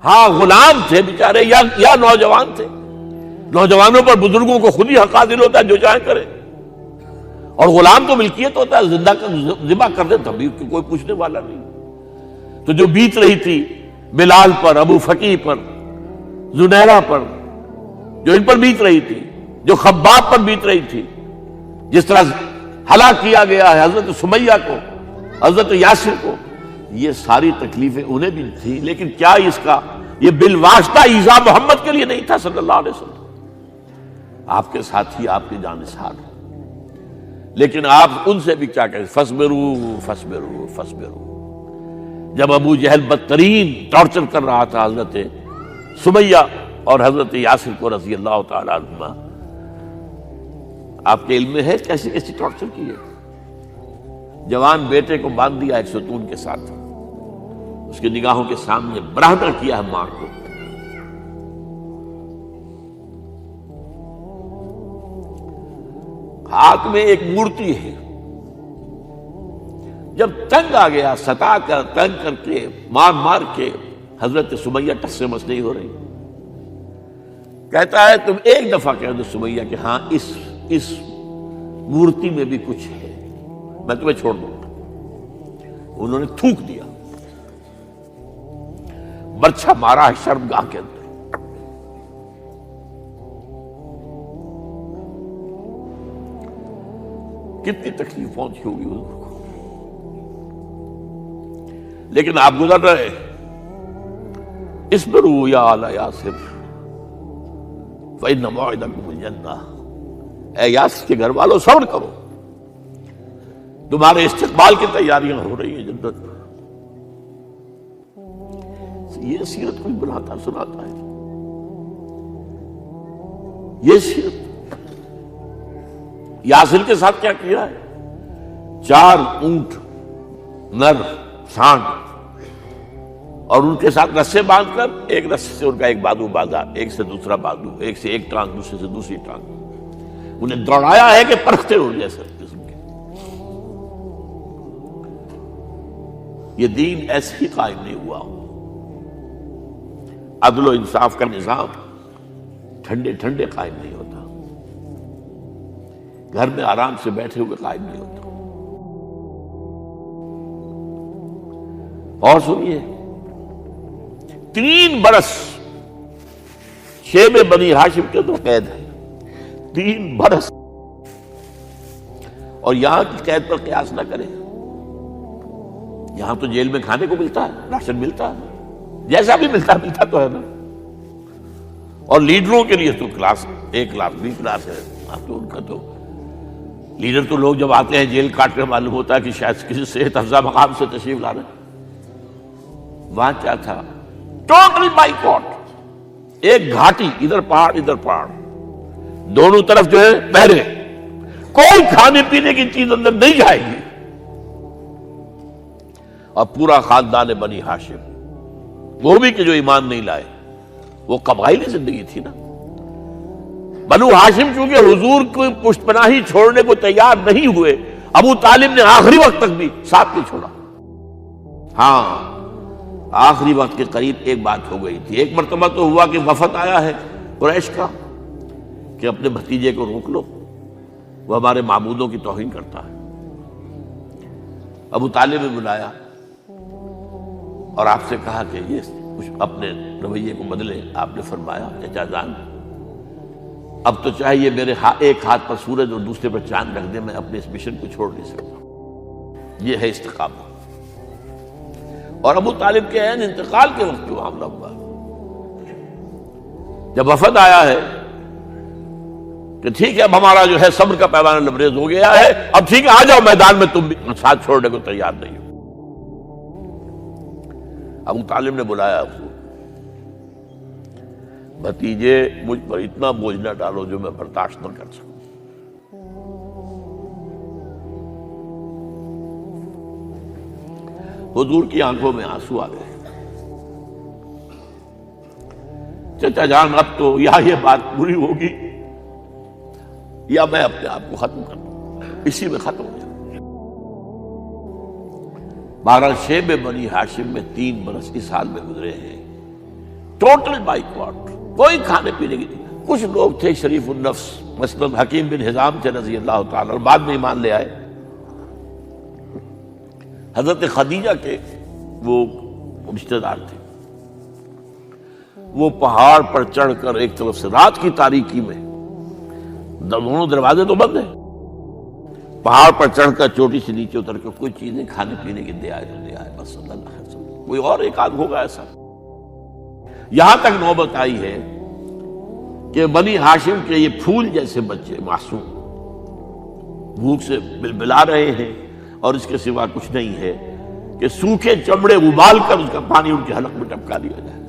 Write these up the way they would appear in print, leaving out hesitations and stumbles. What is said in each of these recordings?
ہاں غلام تھے بیچارے یا نوجوان تھے. نوجوانوں پر بزرگوں کو خود ہی حق حاصل ہوتا ہے جو چاہیں کرے. اور غلام تو ملکیت ہوتا ہے, زندہ ذبح کر دے تبھی کوئی پوچھنے والا نہیں. تو جو بیت رہی تھی بلال پر, ابو فقیہ پر, زنیرہ پر, جو ان پر بیت رہی تھی, جو خباب پر بیت رہی تھی, جس طرح ہلاک کیا گیا ہے حضرت سمیہ کو, حضرت یاسر کو, یہ ساری تکلیفیں انہیں بھی تھی. لیکن کیا اس کا یہ بالواسطہ ایذا محمد کے لیے نہیں تھا صلی اللہ علیہ وسلم. آپ کے ساتھی, آپ کے جانثار, لیکن آپ ان سے بھی کیا کہیں, فصبروا فصبروا فصبروا. جب ابو جہل بدترین ٹارچر کر رہا تھا حضرت سمیہ اور حضرت یاسر کو رضی اللہ تعالی عنہما, آپ کے علم میں ہے کیسی کیسی ٹارچر کی ہے. جوان بیٹے کو باندھ دیا ایک ستون کے ساتھ, اس کی نگاہوں کے سامنے برہنہ کیا ہے ماں کو. ہاتھ میں ایک مورتی ہے. جب تنگ آ گیا, ستا کر تنگ کر کے مار مار کے حضرت سمیہ ٹس سے مس نہیں ہو رہی. کہتا ہے تم ایک دفعہ کہہ دو سمیہ کہ ہاں اس مورتی میں بھی کچھ ہے, میں تمہیں چھوڑ دوں گا. انہوں نے تھوک دیا, برچھا مارا ہے شرمگاہ کے اندر. کتنی تکلیف پہنچی ہوگی حضور کو, لیکن آپ گزر رہے. اصبروا یا آل یاسر فإن موعدکم الجنہ. اے یاسر کے گھر والوں صبر کرو, تمہارے استقبال کی تیاریاں ہو رہی ہیں جنت. یہ سیرت کوئی بلاتا سناتا ہے, یہ سیرت. یاسر کے ساتھ کیا کیا ہے, 4 اونٹ نر سانڈ, اور ان کے ساتھ رسے باندھ کر ایک رسے سے ان کا ایک بازو باندھا, ایک سے دوسرا بازو, ایک سے ایک ٹانگ, دوسرے سے دوسری ٹانگ. انہیں دوڑایا ہے کہ پرکھتے اڑ جیسے قسم کے. یہ دین ایسے ہی قائم نہیں ہوا. عدل و انصاف کا نظام ٹھنڈے ٹھنڈے قائم نہیں ہوتا, گھر میں آرام سے بیٹھے ہوئے قائم نہیں ہوتا. اور سنیے, 3 برس شیب بنی ہاشم کے تو قید ہے, 3 برس. اور یہاں کی قید پر قیاس نہ کریں. یہاں تو جیل میں کھانے کو ملتا ہے, راشن ملتا ہے, جیسا بھی ملتا تو ہے نا. اور لیڈروں کے لیے تو class A class B class ہے. اب تو ان کا تو لیڈر تو لوگ جب آتے ہیں جیل کاٹ کر معلوم ہوتا ہے کہ شاید کسی صحت افزا مقام سے تشریف لا رہے ہیں. وہاں کیا تھا, ٹوٹل بائیکاٹ. ایک گھاٹی, ادھر پہاڑ ادھر پہاڑ, دونوں طرف جو ہے پہرے, کوئی کھانے پینے کی چیز اندر نہیں جائے گی. اور پورا خاندان بنی ہاشم, وہ بھی کہ جو ایمان نہیں لائے, وہ قبائلی زندگی تھی نا. بنو ہاشم چونکہ حضور کو پشت پناہی چھوڑنے کو تیار نہیں ہوئے, ابو طالب نے آخری وقت تک بھی ساتھ نہیں چھوڑا. ہاں آخری وقت کے قریب ایک بات ہو گئی تھی. ایک مرتبہ تو ہوا کہ وفد آیا ہے قریش کا کہ اپنے بھتیجے کو روک لو, وہ ہمارے معبودوں کی توہین کرتا ہے. ابو طالب نے بلایا اور آپ سے کہا کہ یہ کچھ اپنے رویے کو بدلے. آپ نے فرمایا چچا جان, اب تو چاہیے میرے ایک ہاتھ پر سورج اور دوسرے پر چاند رکھ دے, میں اپنے اس مشن کو چھوڑ نہیں سکتا. یہ ہے استقامت. اور ابو طالب کے عین انتقال کے وقت جو معاملہ ہوا, جب وفد آیا ہے کہ ٹھیک ہے اب ہمارا جو ہے صبر کا پیمانہ لبریز ہو گیا ہے, اب ٹھیک ہے آ جاؤ میدان میں, تم بھی ساتھ چھوڑنے کو تیار نہیں ہو. ابو طالب نے بلایا اس کو, بھتیجے مجھ پر اتنا بوجھ نہ ڈالو جو میں برداشت نہ کر سکوں. حضور کی آنکھوں میں آنسو آ گئے. چچا جان اب تو یا یہ بات بری ہوگی یا میں اپنے آپ کو ختم کر دوں, اسی میں ختم ہو جائے. بہرحال شیب بنی ہاشم میں 3 برس اس حال میں گزرے ہیں ٹوٹل بائیکاٹ، کوئی کھانے پینے کی نہیں۔ کچھ لوگ تھے شریف النفس، مثلا حکیم بن حزام تھے رضی اللہ تعالیٰ، اور بعد میں ایمان لے آئے۔ حضرت خدیجہ کے وہ رشتہ دار تھے، وہ پہاڑ پر چڑھ کر ایک طرف سے رات کی تاریکی میں، دونوں دروازے تو بند ہیں، پہاڑ پر چڑھ کر چوٹی سے نیچے اتر کر کوئی چیزیں کھانے پینے کی دے آئے تو دے آئے، بس صلی اللہ علیہ وسلم۔ کوئی اور ایک آدھ ہوگا ایسا۔ یہاں تک نوبت آئی ہے کہ بنی ہاشم کے یہ پھول جیسے بچے معصوم بھوک سے بلبلا رہے ہیں، اور اس کے سوا کچھ نہیں ہے کہ سوکھے چمڑے ابال کر اس کا پانی ان کے حلق میں ٹپکا دیا جائے۔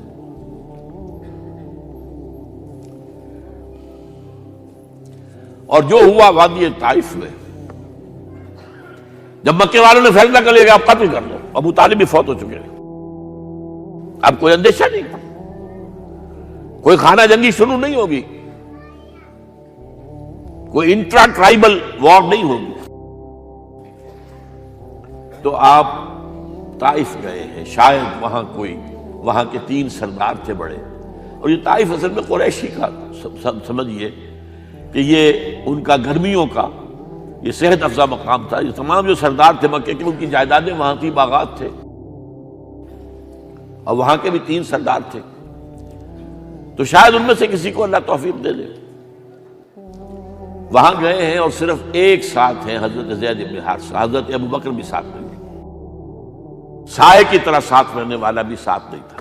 اور جو ہوا وادی طائف میں، جب مکے والوں نے فیصلہ کر لیا کہ آپ قتل کر دو، ابو طالب بھی فوت ہو چکے ہیں، اب کوئی اندیشہ نہیں، کوئی خانہ جنگی شروع نہیں ہوگی، کوئی انٹرا ٹرائبل وار نہیں ہوگی، تو آپ طائف گئے ہیں۔ شاید وہاں کے 3 سردار تھے بڑے، اور یہ طائف اصل میں قریشی کا سمجھیے کہ یہ ان کا گرمیوں کا یہ صحت افزا مقام تھا۔ یہ تمام جو سردار تھے مکے کے، ان کی جائیدادیں وہاں تھی، باغات تھے، اور وہاں کے بھی 3 سردار تھے، تو شاید ان میں سے کسی کو اللہ توفیق دے دے۔ وہاں گئے ہیں اور صرف ایک ساتھ ہیں، حضرت زید بن حارثہ، حضرت ابو بکر بھی ساتھ نہیں، سائے کی طرح ساتھ رہنے والا بھی ساتھ نہیں تھا۔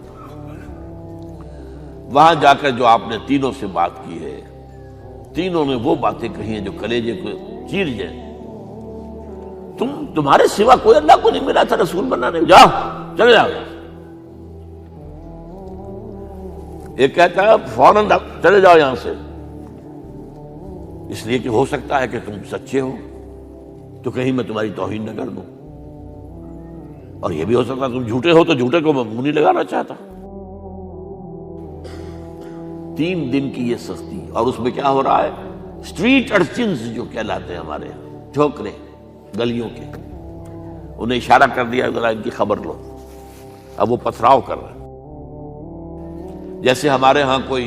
وہاں جا کر جو آپ نے تینوں سے بات کی ہے، تینوں نے وہ باتیں کہی ہیں جو کلیجے کو چیر جائیں۔ تمہارے سوا کوئی اللہ کو نہیں ملا تھا رسول بنانے، جاؤ چلے جاؤ۔ ایک کہتا ہے فوراً چلے جاؤ یہاں سے، اس لیے کہ ہو سکتا ہے کہ تم سچے ہو تو کہیں میں تمہاری توہین نہ کر دوں، اور یہ بھی ہو سکتا ہے تم جھوٹے ہو تو جھوٹے کو میں منہ نہیں لگانا چاہتا۔ 3 دن کی یہ سختی، اور اس میں کیا ہو رہا ہے، اسٹریٹ ارچنز جو کہلاتے ہیں ہمارے یہاں، ٹھوکرے گلیوں کے، انہیں اشارہ کر دیا ذرا ان کی خبر لو، اب وہ پتھراؤ کر رہے ہیں۔ جیسے ہمارے ہاں کوئی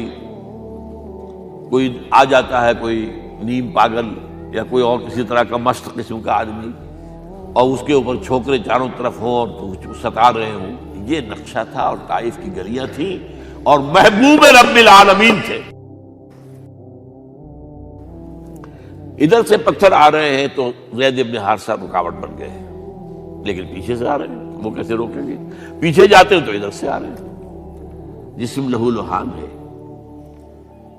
آ جاتا ہے، کوئی نیم پاگل یا کوئی اور کسی طرح کا مست قسم کا آدمی، اور اس کے اوپر چھوکرے چاروں طرف ہوں اور ستا رہے ہوں، یہ نقشہ تھا، اور طائف کی گلیاں تھیں، اور محبوب رب العالمین تھے۔ ادھر سے پتھر آ رہے ہیں تو زید بن حارثہ رکاوٹ بن گئے ہیں، لیکن پیچھے سے آ رہے ہیں، وہ کیسے روکیں گے؟ پیچھے جاتے ہیں تو ادھر سے آ رہے ہیں، جسم لہو لہان ہے،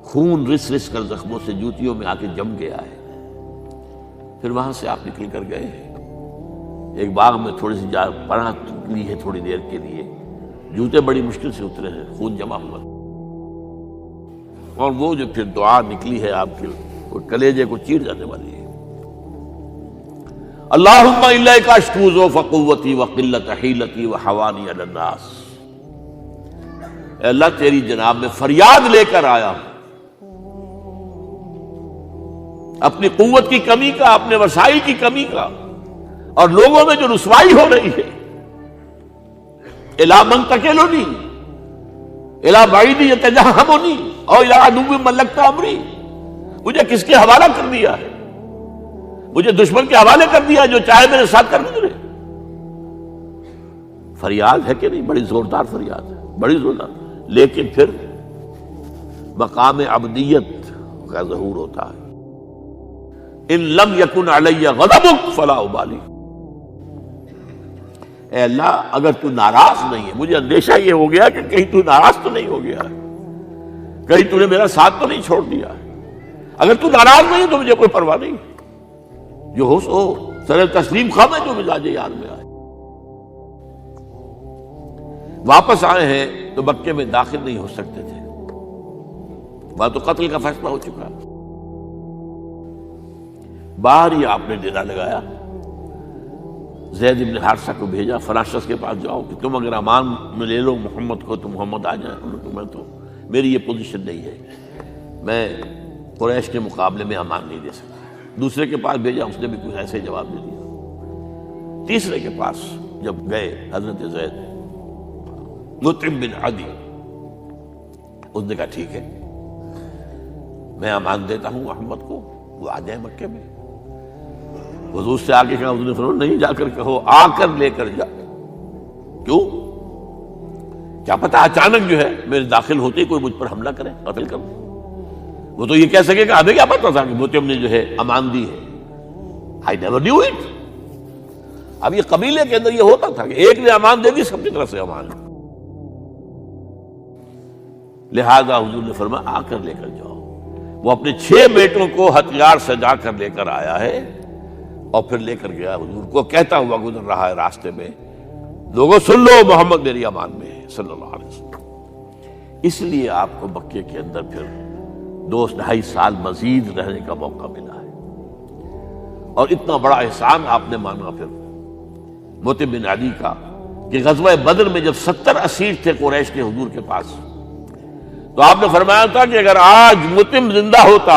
خون رس رس کر زخموں سے جوتیوں میں آ کے جم گیا ہے۔ پھر وہاں سے آپ نکل کر گئے ہیں، ایک باغ میں تھوڑی سی پناہ لی ہے تھوڑی دیر کے لیے، جوتے بڑی مشکل سے اترے ہیں، خون جمع ہوا، اور وہ جو پھر دعا نکلی ہے آپ کی، وہ کلیجے کو چیر جانے والی ہے۔ اللہم الیک اشکو ضعف قوتی وقلت حیلتی وحوانی علی الناس، اے اللہ تیری جناب میں فریاد لے کر آیا ہوں، اپنی قوت کی کمی کا، اپنے وسائل کی کمی کا، اور لوگوں میں جو رسوائی ہو رہی ہے، الی من تکلنی الی بعید یتجہمنی او الی عدو ملکت امری، مجھے کس کے حوالہ کر دیا ہے، مجھے دشمن کے حوالے کر دیا جو چاہے میرے ساتھ کر گزرے۔ فریاد ہے کہ نہیں؟ بڑی زوردار فریاد ہے، بڑی زوردار، لیکن پھر مقام عبدیت کا ظہور ہوتا ہے۔ ان لم یکن علی غضبک فلا ابالی، اے اللہ اگر تو ناراض نہیں ہے، مجھے اندیشہ یہ ہو گیا کہ کہیں تو ناراض تو نہیں ہو گیا ہے، کہیں تو نے میرا ساتھ تو نہیں چھوڑ دیا ہے، اگر تو ناراض نہیں تو مجھے کوئی پرواہ نہیں، جو ہو سو سر تسلیم خواہ ہے جو مزاج یار میں آئے۔ واپس آئے ہیں تو مکے میں داخل نہیں ہو سکتے تھے، وہاں تو قتل کا فیصلہ ہو چکا، باہر ہی آپ نے ڈیرا لگایا، زید بن حارثہ کو بھیجا، فلاں شخص کے پاس جاؤ کہ تم اگر امان میں لے لو محمد کو تو محمد آ جائیں، میں تو میری یہ پوزیشن نہیں ہے، میں قریش کے مقابلے میں امان نہیں دے سکتا۔ دوسرے کے پاس بھیجا، اس نے بھی کچھ ایسے جواب دے دیا۔ تیسرے کے پاس جب گئے حضرت زید، مطعم بن عدی، اس نے کہا ٹھیک ہے، میں امان دیتا ہوں محمد کو، وہ آ جائے مکے میں۔ حضور سے آگے کہا، حضور نے فرمایا نہیں جا کر کہو، آ کر لے کر جا۔ کیوں؟ کیا پتا اچانک جو ہے میرے داخل ہوتے ہی کوئی مجھ پر حملہ کرے، قتل کر دے۔ وہ تو یہ کہہ سکے کہ ہمیں کیا پتا تھا کہ مطعم نے جو ہے امان دی ہے، I never knew it۔ اب یہ قبیلے کے اندر یہ ہوتا تھا کہ ایک نے امان دے دی، سب کی طرف سے امان۔ لہذا حضور نے فرمایا آ کر لے کر جاؤ۔ وہ اپنے 6 بیٹوں کو ہتھیار سجا کر لے کر آیا ہے، اور پھر لے کر گیا حضور کو، کہتا ہوا گزر رہا ہے راستے میں، لوگوں سن لو محمد میری امان میں ہے صلی اللہ علیہ وسلم۔ اس لیے آپ کو مکے کے اندر پھر 2-2.5 سال مزید رہنے کا موقع ملا ہے، اور اتنا بڑا احسان آپ نے مانا پھر مطعم بن عدی کا کہ غزوہ بدر میں جب 70 اسیر تھے قریش کے حضور کے پاس، تو آپ نے فرمایا تھا کہ اگر آج مطعم زندہ ہوتا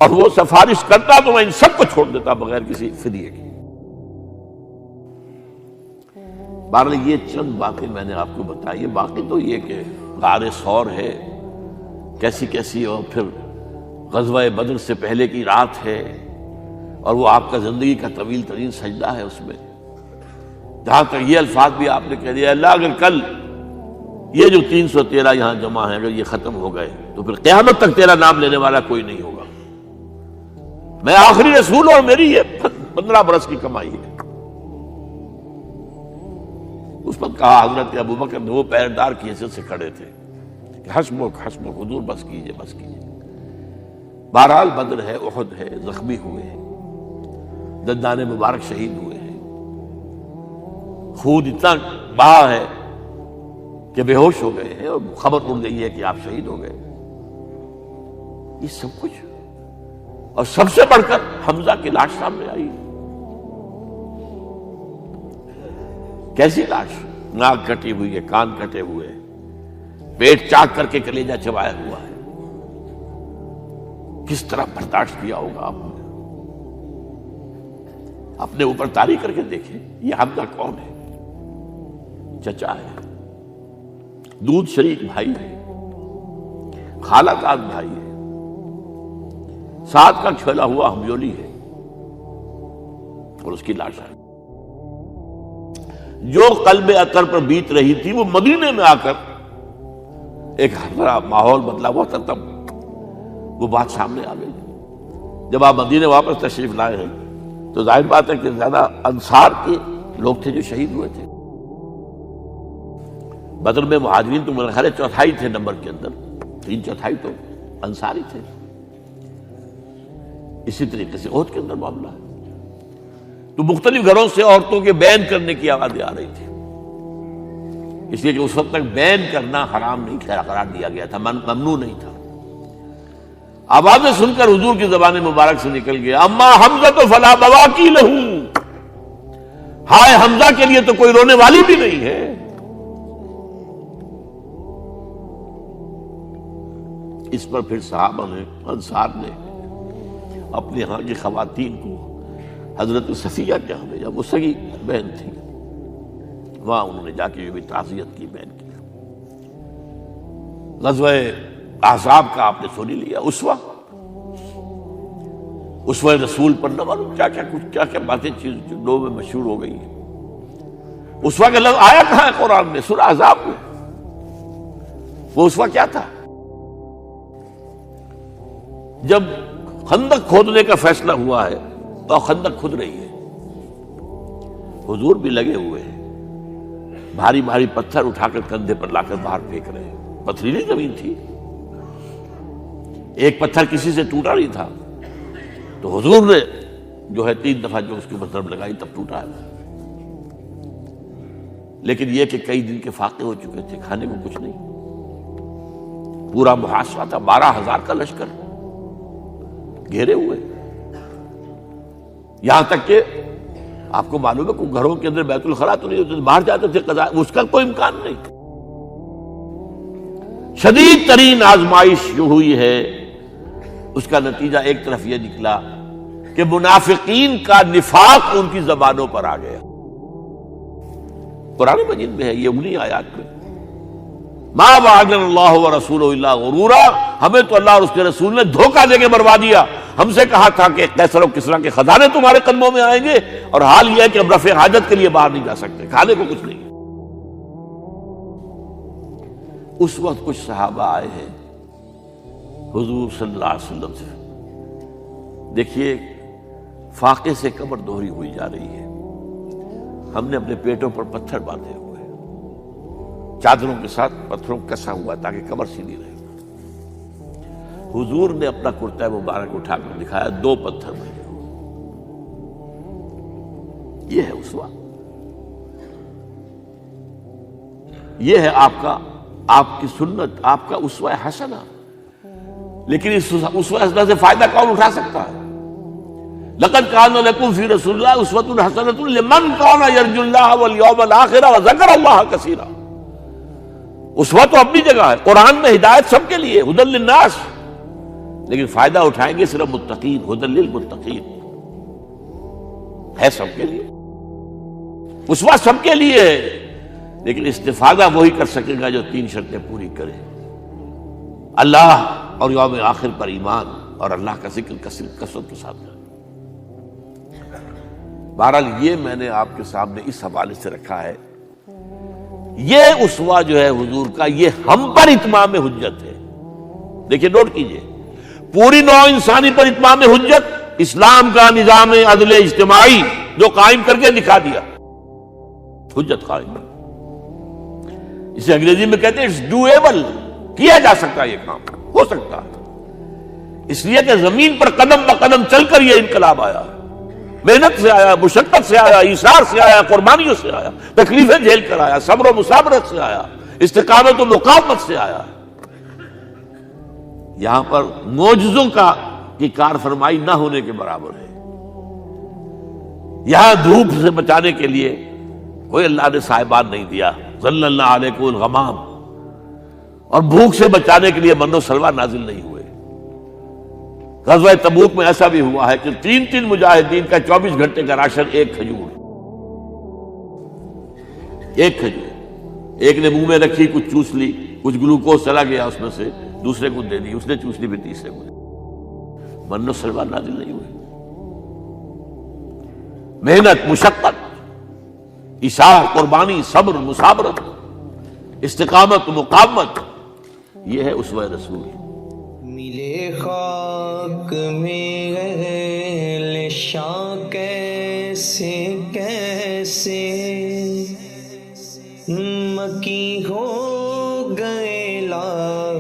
اور وہ سفارش کرتا تو میں ان سب کو چھوڑ دیتا بغیر کسی فدیے کے۔ بہرحال یہ چند باتیں میں نے آپ کو بتائی، باقی تو یہ کہ غار ثور ہے کیسی کیسی، اور پھر غزوہ بدر سے پہلے کی رات ہے، اور وہ آپ کا زندگی کا طویل ترین سجدہ ہے اس میں، جہاں تک یہ الفاظ بھی آپ نے کہہ دیا، اللہ اگر کل یہ جو 313 یہاں جمع ہیں اگر یہ ختم ہو گئے تو پھر قیامت تک تیرا نام لینے والا کوئی نہیں ہوگا، میں آخری رسول اور میری یہ 15 برس کی کمائی ہے۔ اس وقت کہا حضرت ابوبکر نے، وہ پیردار کی حیثیت سے کھڑے تھے، کہ حسبک حسبک، حضور بس کیجئے بس کیجئے۔ بہرحال بدر ہے، احد ہے، زخمی ہوئے ہیں، دندان مبارک شہید ہوئے ہیں، خون اتنا بہا ہے کہ بے ہوش ہو گئے ہیں، اور خبر اڑ گئی ہے کہ آپ شہید ہو گئے۔ یہ سب کچھ، اور سب سے بڑھ کر حمزہ کی لاش سامنے آئی۔ کیسی لاش؟ ناک کٹی ہوئی ہے، کان کٹے ہوئے ہیں، پیٹ چاک کر کے کلیجہ چبایا ہوا ہے۔ کس طرح برداشت کیا ہوگا آپ نے؟ اپنے اوپر تاری کر کے دیکھیں، یہ حمزہ کون ہے؟ چچا ہے، دودھ شریک بھائی ہے، خالہ زاد بھائی ہے، ساتھ کا کھیلا ہوا ہمجولی ہے، اور اس کی لاش ہے۔ جو قلب اطہر پر بیت رہی تھی وہ مدینے میں آ کر ایک بڑا ماحول بدلا ہوا تھا، تب وہ بات سامنے آ گئی۔ جب آپ مدینے واپس تشریف لائے ہیں تو ظاہر بات ہے کہ زیادہ انصار کے لوگ تھے جو شہید ہوئے تھے۔ بدر میں مہاجرین تو میرے خیال ہے 1/4 تھے نمبر کے اندر، 3/4 تو انصاری تھے۔ اسی طریقے سے احد کے اندر معاملہ ہے، تو مختلف گھروں سے عورتوں کے بین کرنے کی آوازیں آ رہی تھی، اس لیے کہ اس وقت تک بین کرنا حرام نہیں قرار دیا گیا تھا، ممنوع نہیں تھا۔ آوازیں سن کر حضور کی زبان مبارک سے نکل گیا، اما حمزہ تو فلا بواکی لہو، ہائے حمزہ کے لیے تو کوئی رونے والی بھی نہیں ہے۔ اس پر پھر صحابہ نے، انصار نے اپنے ہاں کی خواتین کو حضرت صفیہ کے ہاں بھیجا، وہ سگی بہن تھی، وہاں انہوں نے جا کے یہ بھی تعزیت کی بہن کی۔ غزوہ احزاب کا آپ نے سن لیا، اسوہ رسول پر نہ معلوم کیا کیا باتیں چیز لوگوں میں مشہور ہو گئی ہیں۔ اسوہ کا لفظ آیا کہاں ہے قرآن میں؟ سورہ احزاب میں۔ وہ اسوہ کیا تھا؟ جب خندق کھودنے کا فیصلہ ہوا ہے تو خندق کھود رہی ہے، حضور بھی لگے ہوئے ہیں، بھاری بھاری پتھر اٹھا کر کندھے پر لا کر باہر پھینک رہے ہیں، پتھریلی زمین تھی، ایک پتھر کسی سے ٹوٹا نہیں تھا، تو حضور نے جو ہے 3 دفعہ جو اس کے اوپر ضرب لگائی تب ٹوٹا ہے۔ لیکن یہ کہ کئی دن کے فاقے ہو چکے تھے، کھانے کو کچھ نہیں، پورا محاصرہ تھا، 12,000 کا لشکر گھیرے ہوئے، یہاں تک کہ آپ کو معلوم ہے کہ گھروں کے اندر بیت الخلا تو نہیں ہوتے، باہر جاتے تھے قضاء، اس کا کوئی امکان نہیں۔ شدید ترین آزمائش جو ہوئی ہے اس کا نتیجہ ایک طرف یہ نکلا کہ منافقین کا نفاق ان کی زبانوں پر آ گیا۔ قرآن مجید میں ہے یہ انہی آیات میں، ما وعدنا اللہ ورسولہ الا غرورا، ہمیں تو اللہ اور اس کے رسول نے دھوکہ دے کے مروا دیا۔ ہم سے کہا تھا کہ قیصر و کسریٰ کے خزانے تمہارے قدموں میں آئیں گے، اور حال یہ ہے کہ اب رفع حاجت کے لیے باہر نہیں جا سکتے، کھانے کو کچھ نہیں۔ اس وقت کچھ صحابہ آئے ہیں حضور صلی اللہ علیہ وسلم سے، دیکھیے فاقے سے کمر دوہری ہوئی جا رہی ہے، ہم نے اپنے پیٹوں پر پتھر باندھے ہوئے، چادروں کے ساتھ پتھروں کسا ہوا تاکہ کمر سیدھی رہے۔ حضور نے اپنا کرتا مبارک اٹھا کر دکھایا، 2 پتھر بنے ہوئے۔ یہ ہے اسوہ، یہ ہے آپ کی سنت، آپ کا اسوہ حسنہ۔ لیکن اس اسوہ حسنہ سے فائدہ کون اٹھا سکتا ہے؟ لقد کان لکم فی رسول اللہ اسوۃ حسنۃ لمن کان یرجو اللہ والیوم الآخر وذکر اللہ کثیرا۔ اسوہ تو اپنی جگہ ہے، قرآن میں ہدایت سب کے لیے، ھدی للناس، لیکن فائدہ اٹھائیں گے صرف متقین، ھدی للمتقین ہے سب کے لیے، اسوہ سب کے لیے ہے، لیکن استفادہ وہی کر سکے گا جو 3 شرطیں پوری کرے: اللہ اور یوم آخر پر ایمان، اور اللہ کا ذکر کثرت کے ساتھ کرے۔ بہرحال یہ میں نے آپ کے سامنے اس حوالے سے رکھا ہے، یہ اسوہ جو ہے حضور کا، یہ ہم پر اتمام حجت ہے۔ دیکھیے نوٹ کیجئے، پوری نوع انسانی پر اتمام حجت، اسلام کا نظام عدل اجتماعی جو قائم کر کے دکھا دیا، حجت قائم، اسے انگریزی میں کہتے ہیں اٹس ڈویبل، کیا جا سکتا ہے، یہ کام ہو سکتا ہے، اس لیے کہ زمین پر قدم بہ قدم چل کر یہ انقلاب آیا، محنت سے آیا، مشقت سے آیا، ایثار سے آیا، قربانیوں سے آیا، تکلیفیں جھیل کر آیا، صبر و مصابرت سے آیا، استقامت و مقاومت سے آیا۔ یہاں پر معجزوں کی کار فرمائی نہ ہونے کے برابر ہے۔ یہاں دھوپ سے بچانے کے لیے کوئی اللہ نے صاحبان نہیں دیا، ظل اللہ علیکم الغمام، اور بھوک سے بچانے کے لیے من و سلوہ نازل نہیں ہوئے۔ غزوہ تبوک میں ایسا بھی ہوا ہے کہ 3 مجاہدین کا 24 گھنٹے کا راشن ایک کھجور، ایک نے منہ میں رکھی، کچھ چوس لی، کچھ گلوکوز چلا گیا اس میں سے، دوسرے کو دے دی، اس نے چوس لی، پھر تیسرے کو دے دی۔ من و سلوہ نازل نہیں ہوئے۔ محنت، مشقت، ایثار، قربانی، صبر، مصابرت، استقامت، مقاومت، یہ ہے اسوہ رسول۔ ملے خاک میں اہل شان کیسے کیسے، مکی ہو گئے لا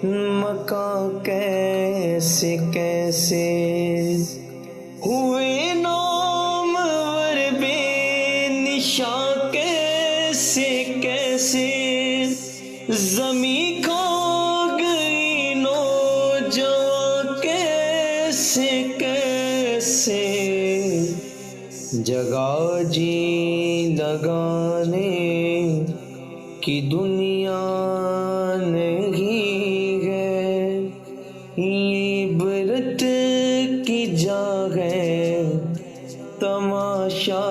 مکاں کیسے کیسے، ہوئے نامور بے نشان کیسے کیسے، زمیں کھا گئی نوجوان کیسے کیسے، جگہ جی لگانے کی دنیا نہیں ہے، یہ عبرت کی جا ہے تماشا